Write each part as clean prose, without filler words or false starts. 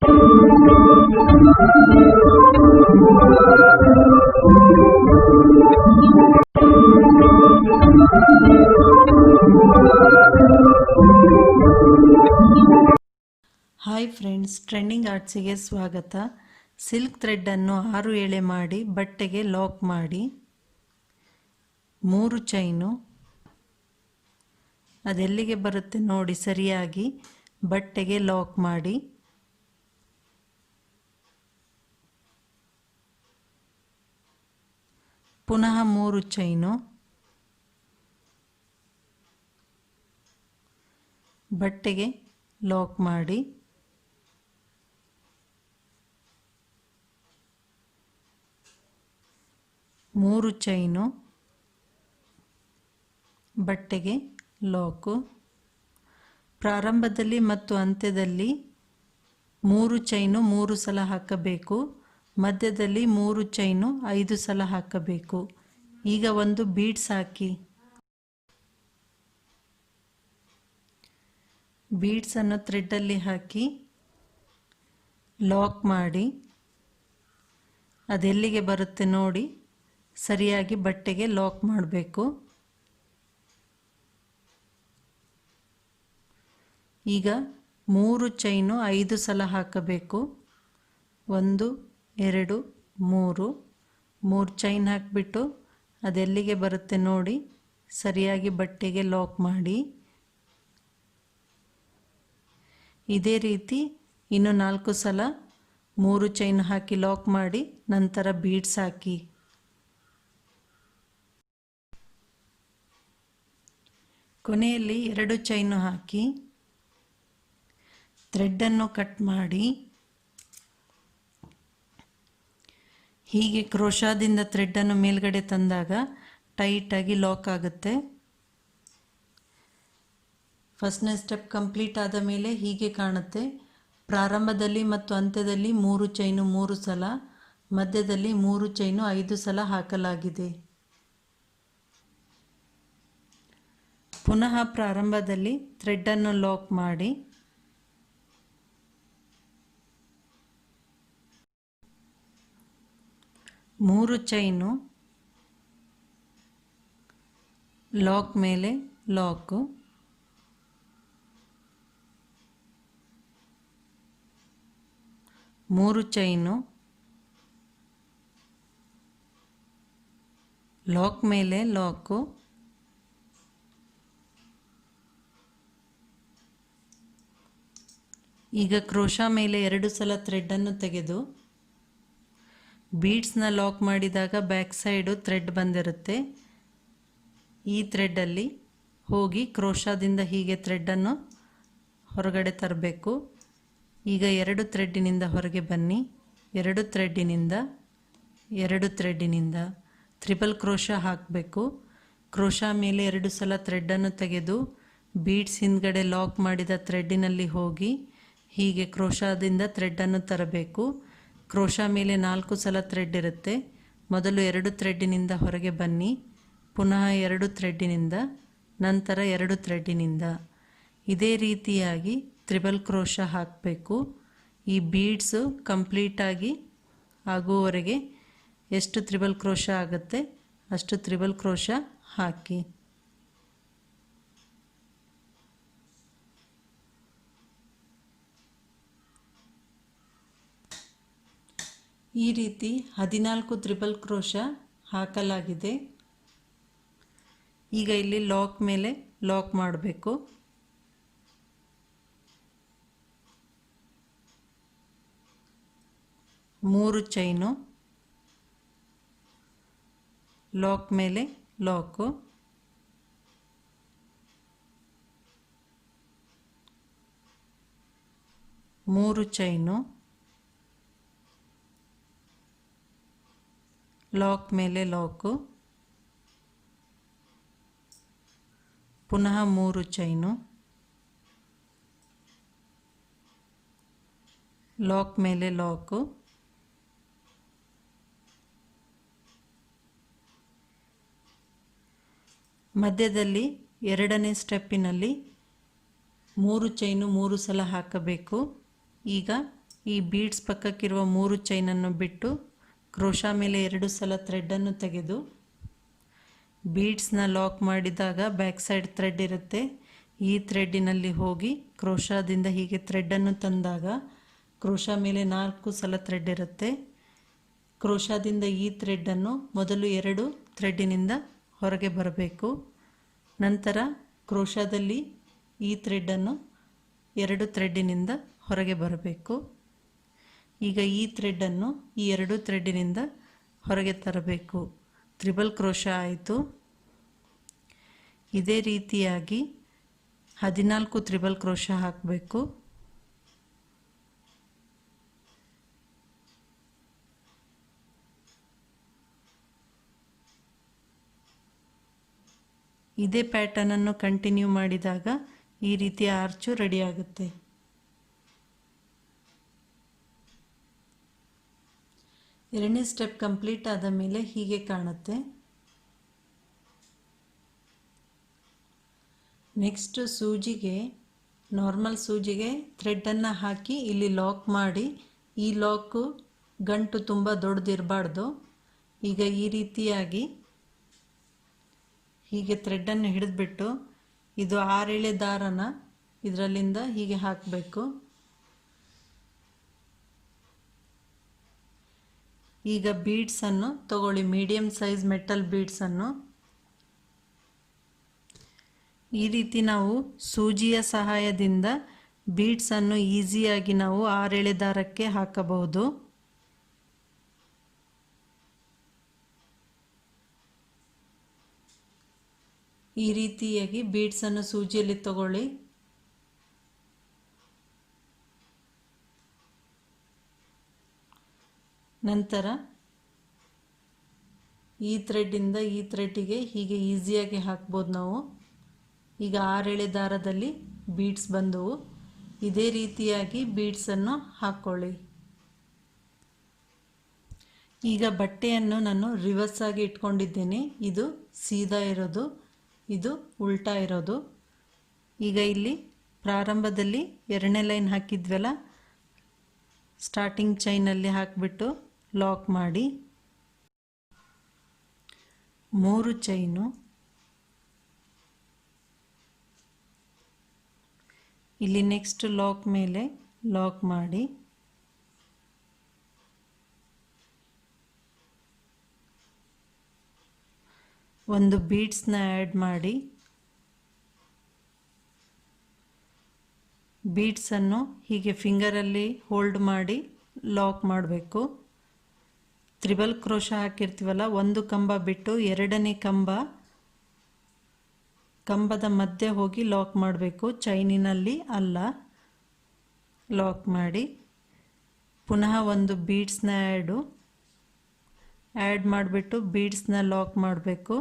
Hi friends, trending ಆರ್ಟ್ಸಿಗೆ ಸ್ವಾಗತ. Silk ಥ್ರೆಡ್ಡನ್ನು 6 ಎಳೆ ಮಾಡಿ ಬಟ್ಟೆಗೆ ಲಾಕ್ ಮಾಡಿ 3 ಚೈನು ಅದೆಲ್ಲಿಗೆ ಬರುತ್ತೆ ನೋಡಿ ಸರಿಯಾಗಿ ಬಟ್ಟೆಗೆ ಲಾಕ್ ಮಾಡಿ ಪುನಃ 3 ಚೈನು ಬಟ್ಟೆಗೆ ಲಾಕ್ ಮಾಡಿ ಮೂರು ಚೈನು ಬಟ್ಟೆಗೆ ಲಾಕು. ಪ್ರಾರಂಭದಲ್ಲಿ ಮತ್ತು ಅಂತ್ಯದಲ್ಲಿ 3 ಚೈನು 3 ಸಲ ಹಾಕಬೇಕು. ಮಧ್ಯದಲ್ಲಿ 3 ಚೈನು 5 ಸಲ ಹಾಕಬೇಕು. ಈಗ ಒಂದು ಬೀಡ್ಸ್ ಹಾಕಿ ಬೀಡ್ಸನ್ನು ಥ್ರೆಡ್ಡಲ್ಲಿ ಹಾಕಿ ಲಾಕ್ ಮಾಡಿ ಅದೆಲ್ಲಿಗೆ ಬರುತ್ತೆ ನೋಡಿ ಸರಿಯಾಗಿ ಬಟ್ಟೆಗೆ ಲಾಕ್ ಮಾಡಬೇಕು. ಈಗ 3 ಚೈನು 5 ಸಲ ಹಾಕಬೇಕು. 1 2 3 ಚೈನ್ ಹಾಕಿಬಿಟ್ಟು ಅದೆಲ್ಲಿಗೆ ಬರುತ್ತೆ ನೋಡಿ ಸರಿಯಾಗಿ ಬಟ್ಟೆಗೆ ಲಾಕ್ ಮಾಡಿ. ಇದೇ ರೀತಿ ಇನ್ನು 4 ಸಲ 3 ಚೈನ್ ಹಾಕಿ ಲಾಕ್ ಮಾಡಿ ನಂತರ ಬೀಡ್ಸ್ ಹಾಕಿ. ಕೊನೆಯಲ್ಲಿ 2 ಚೈನು ಹಾಕಿ ಥ್ರೆಡ್ಡನ್ನು ಕಟ್ ಮಾಡಿ ಹೀಗೆ ಕ್ರೋಶಾದಿಂದ ಥ್ರೆಡ್ಡನ್ನು ಮೇಲ್ಗಡೆ ತಂದಾಗ ಟೈಟಾಗಿ ಲಾಕ್ ಆಗುತ್ತೆ. ಫಸ್ಟ್ನೇ ಸ್ಟೆಪ್ ಕಂಪ್ಲೀಟ್ ಆದ ಮೇಲೆ ಹೀಗೆ ಕಾಣುತ್ತೆ. ಪ್ರಾರಂಭದಲ್ಲಿ ಮತ್ತು ಅಂತ್ಯದಲ್ಲಿ 3 ಚೈನು 3 ಸಲ, ಮಧ್ಯದಲ್ಲಿ 3 ಚೈನು 5 ಸಲ ಹಾಕಲಾಗಿದೆ. ಪುನಃ ಪ್ರಾರಂಭದಲ್ಲಿ ಥ್ರೆಡ್ಡನ್ನು ಲಾಕ್ ಮಾಡಿ ಮೂರು ಚೈನು ಲಾಕ್ ಮೇಲೆ ಲಾಕು, ಮೂರು ಚೈನು ಲಾಕ್ ಮೇಲೆ ಲಾಕು, ಈಗ ಕ್ರೋಶಾ ಮೇಲೆ 2 ಸಲ ಥ್ರೆಡ್ಡನ್ನು ತೆಗೆದು ಬೀಡ್ಸ್ನ ಲಾಕ್ ಮಾಡಿದಾಗ ಬ್ಯಾಕ್ ಸೈಡು ಥ್ರೆಡ್ ಬಂದಿರುತ್ತೆ. ಈ ಥ್ರೆಡ್ಡಲ್ಲಿ ಹೋಗಿ ಕ್ರೋಶಾದಿಂದ ಹೀಗೆ ಥ್ರೆಡ್ಡನ್ನು ಹೊರಗಡೆ ತರಬೇಕು. ಈಗ 2 ಥ್ರೆಡ್ಡಿನಿಂದ ಹೊರಗೆ ಬನ್ನಿ. 2 ಥ್ರೆಡ್ಡಿನಿಂದ 2 ಥ್ರೆಡ್ಡಿನಿಂದ ಟ್ರಿಪಲ್ ಕ್ರೋಶಾ ಹಾಕಬೇಕು. ಕ್ರೋಶಾ ಮೇಲೆ 2 ಸಲ ಥ್ರೆಡ್ಡನ್ನು ತೆಗೆದು ಬೀಡ್ಸ್ ಹಿಂದ್ಗಡೆ ಲಾಕ್ ಮಾಡಿದ ಥ್ರೆಡ್ಡಿನಲ್ಲಿ ಹೋಗಿ ಹೀಗೆ ಕ್ರೋಶಾದಿಂದ ಥ್ರೆಡ್ಡನ್ನು ತರಬೇಕು. ಕ್ರೋಶಾ ಮೇಲೆ 4 ಸಲ ಥ್ರೆಡ್ ಇರುತ್ತೆ. ಮೊದಲು 2 ಥ್ರೆಡ್ಡಿನಿಂದ ಹೊರಗೆ ಬನ್ನಿ, ಪುನಃ 2 ಥ್ರೆಡ್ಡಿನಿಂದ, ನಂತರ 2 ಥ್ರೆಡ್ಡಿನಿಂದ. ಇದೇ ರೀತಿಯಾಗಿ ತ್ರಿಬಲ್ ಕ್ರೋಶಾ ಹಾಕಬೇಕು. ಈ ಬೀಡ್ಸು ಕಂಪ್ಲೀಟಾಗಿ ಆಗುವವರೆಗೆ ಎಷ್ಟು ತ್ರಿಬಲ್ ಕ್ರೋಶಾ ಆಗುತ್ತೆ ಅಷ್ಟು ತ್ರಿಬಲ್ ಕ್ರೋಶಾ ಹಾಕಿ. ಈ ರೀತಿ 14 ತ್ರಿಬಲ್ ಕ್ರೋಶಾ ಹಾಕಲಾಗಿದೆ. ಈಗ ಇಲ್ಲಿ ಲಾಕ್ ಮೇಲೆ ಲಾಕ್ ಮಾಡಬೇಕು. ಮೂರು ಚೈನು ಲಾಕ್ ಮೇಲೆ ಲಾಕು, ಮೂರು ಚೈನು ಲಾಕ್ ಮೇಲೆ ಲಾಕು, ಪುನಃ 3 ಚೈನು ಲಾಕ್ ಮೇಲೆ ಲಾಕು, ಮಧ್ಯದಲ್ಲಿ ಎರಡನೇ ಸ್ಟೆಪ್ಪಿನಲ್ಲಿ 3 ಚೈನು 3 ಸಲ ಹಾಕಬೇಕು. ಈಗ ಈ ಬೀಡ್ಸ್ ಪಕ್ಕಕ್ಕಿರುವ 3 ಚೈನನ್ನು ಬಿಟ್ಟು ಕ್ರೋಶಾ ಮೇಲೆ 2 ಸಲ ಥ್ರೆಡನ್ನು ತೆಗೆದು ಬೀಡ್ಸ್ನ ಲಾಕ್ ಮಾಡಿದಾಗ ಬ್ಯಾಕ್ ಸೈಡ್ ಥ್ರೆಡ್ ಇರುತ್ತೆ. ಈ ಥ್ರೆಡ್ಡಿನಲ್ಲಿ ಹೋಗಿ ಕ್ರೋಶಾದಿಂದ ಹೀಗೆ ಥ್ರೆಡನ್ನು ತಂದಾಗ ಕ್ರೋಶಾ ಮೇಲೆ 4 ಸಲ ಥ್ರೆಡ್ ಇರುತ್ತೆ. ಕ್ರೋಶಾದಿಂದ ಈ ಥ್ರೆಡನ್ನು ಮೊದಲು 2 ಥ್ರೆಡ್ಡಿನಿಂದ ಹೊರಗೆ ಬರಬೇಕು. ನಂತರ ಕ್ರೋಶಾದಲ್ಲಿ ಈ ಥ್ರೆಡನ್ನು 2 ಥ್ರೆಡ್ಡಿನಿಂದ ಹೊರಗೆ ಬರಬೇಕು. ಈಗ ಈ ಥ್ರೆಡನ್ನು ಈ 2 ಥ್ರೆಡ್ಡಿನಿಂದ ಹೊರಗೆ ತರಬೇಕು. ತ್ರಿಬಲ್ ಕ್ರೋಶಾ ಆಯಿತು. ಇದೇ ರೀತಿಯಾಗಿ 14 ತ್ರಿಬಲ್ ಕ್ರೋಶಾ ಹಾಕಬೇಕು. ಇದೇ ಪ್ಯಾಟರ್ನನ್ನು ಕಂಟಿನ್ಯೂ ಮಾಡಿದಾಗ ಈ ರೀತಿಯ ಆರ್ಚು ರೆಡಿ ಆಗುತ್ತೆ. ಎರಡನೇ ಸ್ಟೆಪ್ ಕಂಪ್ಲೀಟ್ ಆದ ಮೇಲೆ ಹೀಗೆ ಕಾಣುತ್ತೆ. ನೆಕ್ಸ್ಟ್ ಸೂಜಿಗೆ, ನಾರ್ಮಲ್ ಸೂಜಿಗೆ ಥ್ರೆಡನ್ನು ಹಾಕಿ ಇಲ್ಲಿ ಲಾಕ್ ಮಾಡಿ, ಈ ಲಾಕು ಗಂಟು ತುಂಬ ದೊಡ್ಡದಿರಬಾರ್ದು. ಈಗ ಈ ರೀತಿಯಾಗಿ ಹೀಗೆ ಥ್ರೆಡನ್ನು ಹಿಡಿದ್ಬಿಟ್ಟು ಇದು 6 ಎಳೆ ದಾರನ ಇದರಲ್ಲಿಂದ ಹೀಗೆ ಹಾಕಬೇಕು. ಈಗ ಬೀಡ್ಸನ್ನು ತಗೊಳ್ಳಿ, ಮೀಡಿಯಮ್ ಸೈಜ್ ಮೆಟಲ್ ಬೀಡ್ಸನ್ನು. ಈ ರೀತಿ ನಾವು ಸೂಜಿಯ ಸಹಾಯದಿಂದ ಬೀಡ್ಸನ್ನು ಈಸಿಯಾಗಿ ನಾವು 6 ಎಳೆ ದಾರಕ್ಕೆ ಹಾಕಬಹುದು. ಈ ರೀತಿಯಾಗಿ ಬೀಡ್ಸನ್ನು ಸೂಜಿಯಲ್ಲಿ ತಗೊಳ್ಳಿ. ನಂತರ ಈ ಥ್ರೆಡ್ಡಿಂದ ಈ ಥ್ರೆಡ್ಡಿಗೆ ಹೀಗೆ ಈಸಿಯಾಗಿ ಹಾಕ್ಬೋದು ನಾವು. ಈಗ 6 ಎಳೆ ದಾರದಲ್ಲಿ ಬೀಡ್ಸ್ ಬಂದವು. ಇದೇ ರೀತಿಯಾಗಿ ಬೀಡ್ಸನ್ನು ಹಾಕ್ಕೊಳ್ಳಿ. ಈಗ ಬಟ್ಟೆಯನ್ನು ನಾನು ರಿವರ್ಸ್ ಆಗಿ ಇಟ್ಕೊಂಡಿದ್ದೇನೆ. ಇದು ಸೀದಾ ಇರೋದು, ಇದು ಉಲ್ಟಾ ಇರೋದು. ಈಗ ಇಲ್ಲಿ ಪ್ರಾರಂಭದಲ್ಲಿ 2ನೇ ಲೈನ್ ಹಾಕಿದ್ವಲ್ಲ, ಸ್ಟಾರ್ಟಿಂಗ್ ಚೈನಲ್ಲಿ ಹಾಕಿಬಿಟ್ಟು ಲಾಕ್ ಮಾಡಿ 3 ಚೈನು, ಇಲ್ಲಿ ನೆಕ್ಸ್ಟ್ ಲಾಕ್ ಮೇಲೆ ಲಾಕ್ ಮಾಡಿ ಒಂದು ಬೀಡ್ಸ್ನ ಆ್ಯಡ್ ಮಾಡಿ ಬೀಡ್ಸನ್ನು ಹೀಗೆ ಫಿಂಗರಲ್ಲಿ ಹೋಲ್ಡ್ ಮಾಡಿ ಲಾಕ್ ಮಾಡಬೇಕು. ತ್ರಿಬಲ್ ಕ್ರೋಶಾ ಹಾಕಿರ್ತೀವಲ್ಲ, ಒಂದು ಕಂಬ ಬಿಟ್ಟು 2ನೇ ಕಂಬದ ಮಧ್ಯೆ ಹೋಗಿ ಲಾಕ್ ಮಾಡಬೇಕು, ಚೈನಿನಲ್ಲಿ ಅಲ್ಲ. ಲಾಕ್ ಮಾಡಿ ಪುನಃ ಒಂದು ಬೀಡ್ಸ್ನ ಆ್ಯಡ್ ಮಾಡಿಬಿಟ್ಟು ಬೀಡ್ಸ್ನ ಲಾಕ್ ಮಾಡಬೇಕು.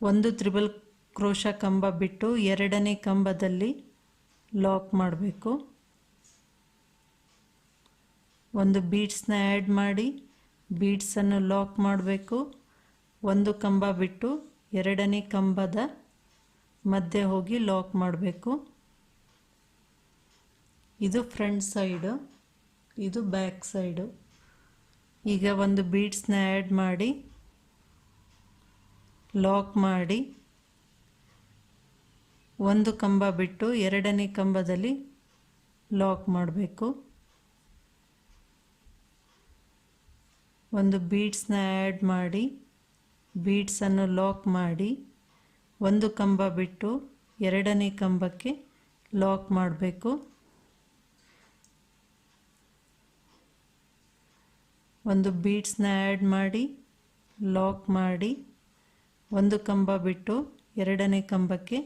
ಒಂದು ತ್ರಿಬಲ್ ಕ್ರೋಶಾ ಕಂಬ ಬಿಟ್ಟು 2ನೇ ಕಂಬದಲ್ಲಿ ಲಾಕ್ ಮಾಡಬೇಕು. ಒಂದು ಬೀಡ್ಸ್ನ ಆ್ಯಡ್ ಮಾಡಿ ಬೀಡ್ಸನ್ನು ಲಾಕ್ ಮಾಡಬೇಕು. ಒಂದು ಕಂಬ ಬಿಟ್ಟು 2ನೇ ಕಂಬದ ಮಧ್ಯೆ ಹೋಗಿ ಲಾಕ್ ಮಾಡಬೇಕು. ಇದು ಫ್ರಂಟ್ ಸೈಡು, ಇದು ಬ್ಯಾಕ್ ಸೈಡು. ಈಗ ಒಂದು ಬೀಡ್ಸ್ನ ಆ್ಯಡ್ ಮಾಡಿ ಲಾಕ್ ಮಾಡಿ ಒಂದು ಕಂಬ ಬಿಟ್ಟು 2ನೇ ಕಂಬದಲ್ಲಿ ಲಾಕ್ ಮಾಡಬೇಕು. ಒಂದು ಬೀಡ್ಸ್ನ ಆ್ಯಡ್ ಮಾಡಿ ಬೀಡ್ಸನ್ನು ಲಾಕ್ ಮಾಡಿ ಒಂದು ಕಂಬ ಬಿಟ್ಟು 2ನೇ ಕಂಬಕ್ಕೆ ಲಾಕ್ ಮಾಡಬೇಕು. ಒಂದು ಬೀಡ್ಸ್ನ ಆ್ಯಡ್ ಮಾಡಿ ಲಾಕ್ ಮಾಡಿ ಒಂದು ಕಂಬ ಬಿಟ್ಟು 2ನೇ ಕಂಬಕ್ಕೆ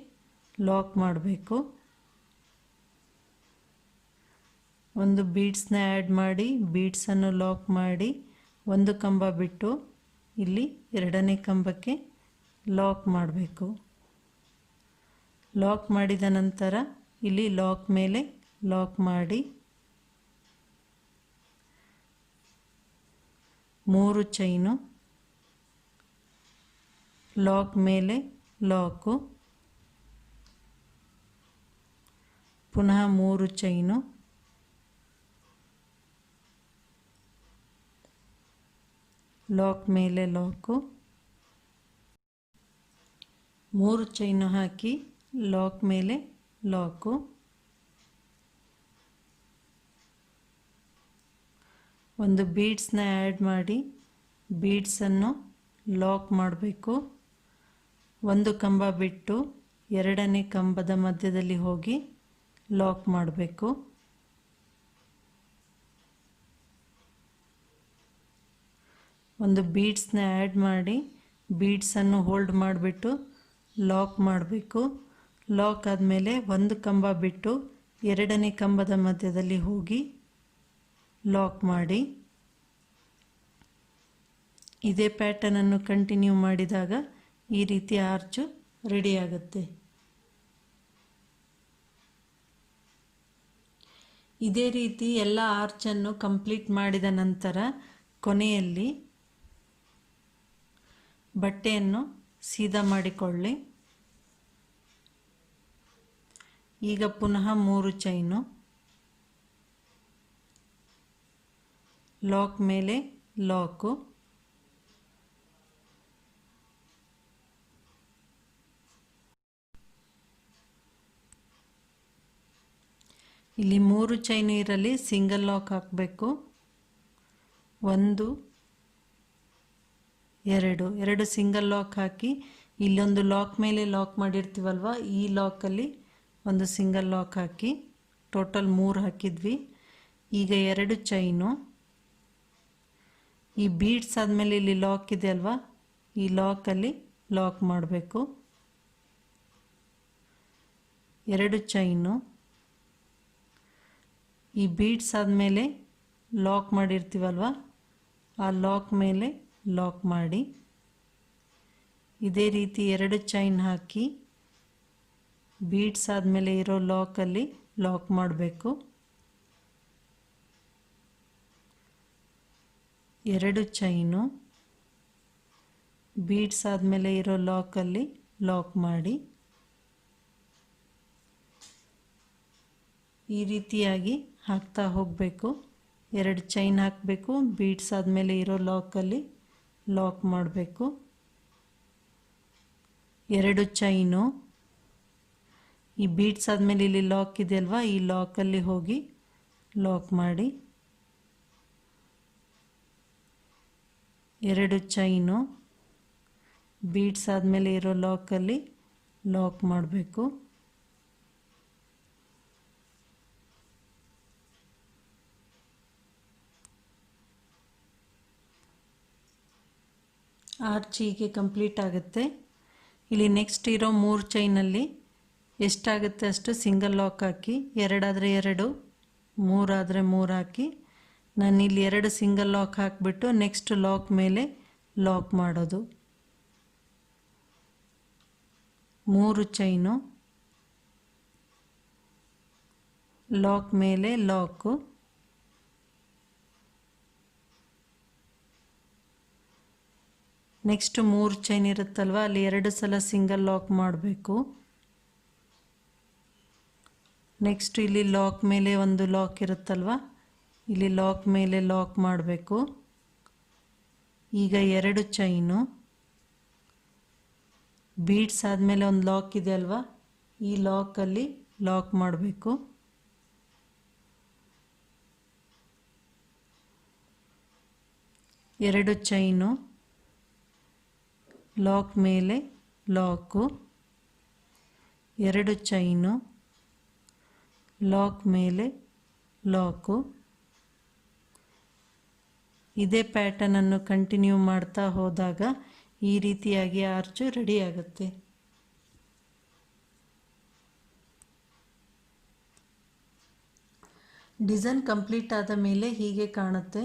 ಲಾಕ್ ಮಾಡಬೇಕು. ಒಂದು ಬೀಡ್ಸ್ನ ಆ್ಯಡ್ ಮಾಡಿ ಬೀಡ್ಸನ್ನು ಲಾಕ್ ಮಾಡಿ ಒಂದು ಕಂಬ ಬಿಟ್ಟು ಇಲ್ಲಿ 2ನೇ ಕಂಬಕ್ಕೆ ಲಾಕ್ ಮಾಡಬೇಕು. ಲಾಕ್ ಮಾಡಿದ ನಂತರ ಇಲ್ಲಿ ಲಾಕ್ ಮೇಲೆ ಲಾಕ್ ಮಾಡಿ 3 ಚೈನು, ಲಾಕ್ ಮೇಲೆ ಲಾಕು, ಪುನಃ 3 ಚೈನು, ಲಾಕ್ ಮೇಲೆ ಲಾಕು, 3 ಚೈನು ಹಾಕಿ ಲಾಕ್ ಮೇಲೆ ಲಾಕು, ಒಂದು ಬೀಡ್ಸ್ನ ಆ್ಯಡ್ ಮಾಡಿ ಬೀಡ್ಸನ್ನು ಲಾಕ್ ಮಾಡಬೇಕು. ಒಂದು ಕಂಬ ಬಿಟ್ಟು ಎರಡನೇ ಕಂಬದ ಮಧ್ಯದಲ್ಲಿ ಹೋಗಿ ಲಾಕ್ ಮಾಡಬೇಕು. ಒಂದು ಬೀಡ್ಸ್ನ ಆ್ಯಡ್ ಮಾಡಿ ಬೀಡ್ಸನ್ನು ಹೋಲ್ಡ್ ಮಾಡಿಬಿಟ್ಟು ಲಾಕ್ ಮಾಡಬೇಕು. ಲಾಕ್ ಆದಮೇಲೆ ಒಂದು ಕಂಬ ಬಿಟ್ಟು ಎರಡನೇ ಕಂಬದ ಮಧ್ಯದಲ್ಲಿ ಹೋಗಿ ಲಾಕ್ ಮಾಡಿ. ಇದೇ ಪ್ಯಾಟರ್ನನ್ನು ಕಂಟಿನ್ಯೂ ಮಾಡಿದಾಗ ಈ ರೀತಿ ಆರ್ಚು ರೆಡಿ ಆಗುತ್ತೆ. ಇದೇ ರೀತಿ ಎಲ್ಲ ಆರ್ಚನ್ನು ಕಂಪ್ಲೀಟ್ ಮಾಡಿದ ನಂತರ ಕೊನೆಯಲ್ಲಿ ಬಟ್ಟೆಯನ್ನು ಸೀದಾ ಮಾಡಿಕೊಳ್ಳಿ. ಈಗ ಪುನಃ 3 ಚೈನು, ಲಾಕ್ ಮೇಲೆ ಲಾಕು, ಇಲ್ಲಿ 3 ಚೈನು ಇರಲಿ, ಸಿಂಗಲ್ ಲಾಕ್ ಹಾಕಬೇಕು. 1 2 ಸಿಂಗಲ್ ಲಾಕ್ ಹಾಕಿ ಇಲ್ಲೊಂದು ಲಾಕ್ ಮೇಲೆ ಲಾಕ್ ಮಾಡಿರ್ತೀವಲ್ವ, ಈ ಲಾಕಲ್ಲಿ ಒಂದು ಸಿಂಗಲ್ ಲಾಕ್ ಹಾಕಿ ಟೋಟಲ್ 3 ಹಾಕಿದ್ವಿ. ಈಗ 2 ಚೈನು, ಈ ಬೀಡ್ಸ್ ಆದಮೇಲೆ ಇಲ್ಲಿ ಲಾಕ್ ಇದೆ ಅಲ್ವಾ, ಈ ಲಾಕಲ್ಲಿ ಲಾಕ್ ಮಾಡಬೇಕು. 2 ಚೈನು, ಈ ಬೀಡ್ಸ್ ಆದಮೇಲೆ ಲಾಕ್ ಮಾಡಿರ್ತೀವಲ್ವ, ಆ ಲಾಕ್ ಮೇಲೆ ಲಾಕ್ ಮಾಡಿ. ಇದೇ ರೀತಿ 2 ಚೈನ್ ಹಾಕಿ ಬೀಡ್ಸ್ ಆದಮೇಲೆ ಇರೋ ಲಾಕಲ್ಲಿ ಲಾಕ್ ಮಾಡಬೇಕು. 2 ಚೈನು, ಬೀಡ್ಸ್ ಆದಮೇಲೆ ಇರೋ ಲಾಕಲ್ಲಿ ಲಾಕ್ ಮಾಡಿ. ಈ ರೀತಿಯಾಗಿ ಹಾಕ್ತಾ ಹೋಗಬೇಕು. 2 ಚೈನ್ ಹಾಕಬೇಕು, ಬೀಡ್ಸ್ ಆದಮೇಲೆ ಇರೋ ಲಾಕಲ್ಲಿ ಲಾಕ್ ಮಾಡಬೇಕು. 2 ಚೈನು, ಈ ಬೀಡ್ಸ್ ಆದಮೇಲೆ ಇಲ್ಲಿ ಲಾಕ್ ಇದೆ ಅಲ್ವಾ, ಈ ಲಾಕಲ್ಲಿ ಹೋಗಿ ಲಾಕ್ ಮಾಡಿ. 2 ಚೈನು, ಬೀಡ್ಸ್ ಆದಮೇಲೆ ಇರೋ ಲಾಕಲ್ಲಿ ಲಾಕ್ ಮಾಡಬೇಕು. ಆರ್ಚ್ ಹೀಗೆ ಕಂಪ್ಲೀಟ್ ಆಗುತ್ತೆ. ಇಲ್ಲಿ ನೆಕ್ಸ್ಟ್ ಇರೋ 3 ಚೈನಲ್ಲಿ ಎಷ್ಟಾಗುತ್ತೆ ಅಷ್ಟು ಸಿಂಗಲ್ ಲಾಕ್ ಹಾಕಿ, 2 ಆದರೆ 2, 3 ಆದರೆ 3 ಹಾಕಿ, ನಾನಿಲ್ಲಿ 2 ಸಿಂಗಲ್ ಲಾಕ್ ಹಾಕಿಬಿಟ್ಟು ನೆಕ್ಸ್ಟ್ ಲಾಕ್ ಮೇಲೆ ಲಾಕ್ ಮಾಡೋದು. 3 ಚೈನು, ಲಾಕ್ ಮೇಲೆ ಲಾಕು, ನೆಕ್ಸ್ಟ್ 3 ಚೈನ್ ಇರುತ್ತಲ್ವ, ಅಲ್ಲಿ 2 ಸಲ ಸಿಂಗಲ್ ಲಾಕ್ ಮಾಡಬೇಕು. ನೆಕ್ಸ್ಟ್ ಇಲ್ಲಿ ಲಾಕ್ ಮೇಲೆ ಒಂದು ಲಾಕ್ ಇರುತ್ತಲ್ವ, ಇಲ್ಲಿ ಲಾಕ್ ಮೇಲೆ ಲಾಕ್ ಮಾಡಬೇಕು. ಈಗ 2 ಚೈನು, ಬೀಡ್ಸ್ ಆದಮೇಲೆ ಒಂದು ಲಾಕ್ ಇದೆ ಅಲ್ವಾ, ಈ ಲಾಕಲ್ಲಿ ಲಾಕ್ ಮಾಡಬೇಕು. ಎರಡು ಚೈನು, ಲಾಕ್ ಮೇಲೆ ಲಾಕು, 2 ಚೈನು, ಲಾಕ್ ಮೇಲೆ ಲಾಕು. ಇದೇ ಪ್ಯಾಟರ್ನನ್ನು ಕಂಟಿನ್ಯೂ ಮಾಡ್ತಾ ಹೋದಾಗ ಈ ರೀತಿಯಾಗಿ ಆರ್ಚು ರೆಡಿ ಆಗುತ್ತೆ. ಡಿಸೈನ್ ಕಂಪ್ಲೀಟ್ ಆದ ಮೇಲೆ ಹೀಗೆ ಕಾಣುತ್ತೆ.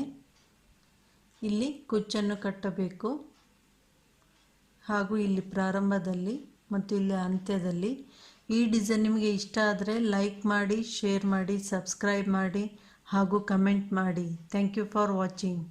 ಇಲ್ಲಿ ಕುಚ್ಚನ್ನು ಕಟ್ಟಬೇಕು, ಹಾಗೂ ಇಲ್ಲಿ ಪ್ರಾರಂಭದಲ್ಲಿ ಮತ್ತು ಇಲ್ಲಿ ಅಂತ್ಯದಲ್ಲಿ. ಈ ಡಿಸೈನ್ ನಿಮಗೆ ಇಷ್ಟ ಆದರೆ ಲೈಕ್ ಮಾಡಿ, ಶೇರ್ ಮಾಡಿ, ಸಬ್ಸ್ಕ್ರೈಬ್ ಮಾಡಿ ಹಾಗೂ ಕಮೆಂಟ್ ಮಾಡಿ. Thank you for watching.